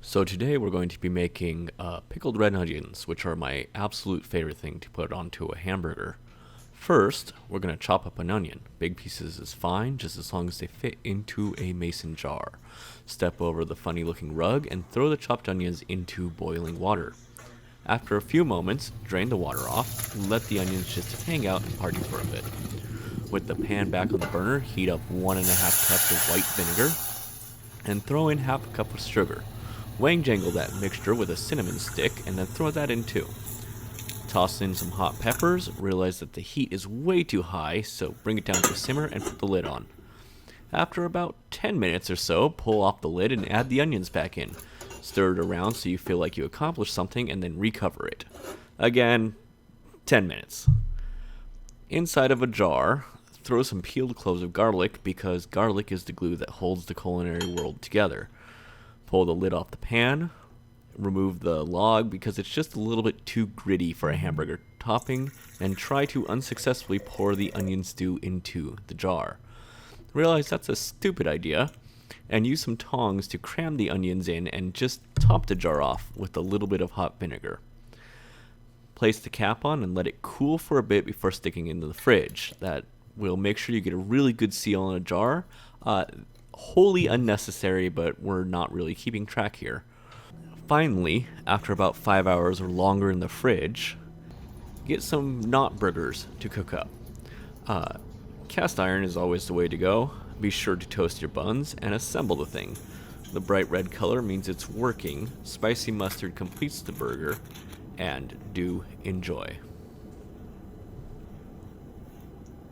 So today we're going to be making pickled red onions, which are my absolute favorite thing to put onto a hamburger. First, we're going to chop up an onion. Big pieces is fine, just as long as they fit into a mason jar. Step over the funny looking rug and throw the chopped onions into boiling water. After a few moments, drain the water off and let the onions just hang out and party for a bit. With the pan back on the burner, heat up 1.5 cups of white vinegar and throw in half a cup of sugar. Wang jangle that mixture with a cinnamon stick and then throw that in too. Toss in some hot peppers, realize that the heat is way too high, so bring it down to a simmer and put the lid on. After about 10 minutes or so, pull off the lid and add the onions back in. Stir it around so you feel like you accomplished something and then recover it. Again, 10 minutes. Inside of a jar, throw some peeled cloves of garlic because garlic is the glue that holds the culinary world together. Pull the lid off the pan, remove the log because it's just a little bit too gritty for a hamburger topping, and try to unsuccessfully pour the onion stew into the jar. Realize that's a stupid idea, and use some tongs to cram the onions in and just top the jar off with a little bit of hot vinegar. Place the cap on and let it cool for a bit before sticking into the fridge. That will make sure you get a really good seal on a jar. Wholly unnecessary, but we're not really keeping track here. Finally, after about 5 hours or longer in the fridge, get some knot burgers to cook up. Cast iron is always the way to go. Be sure to toast your buns and assemble the thing. The bright red color means it's working. Spicy mustard completes the burger, and do enjoy.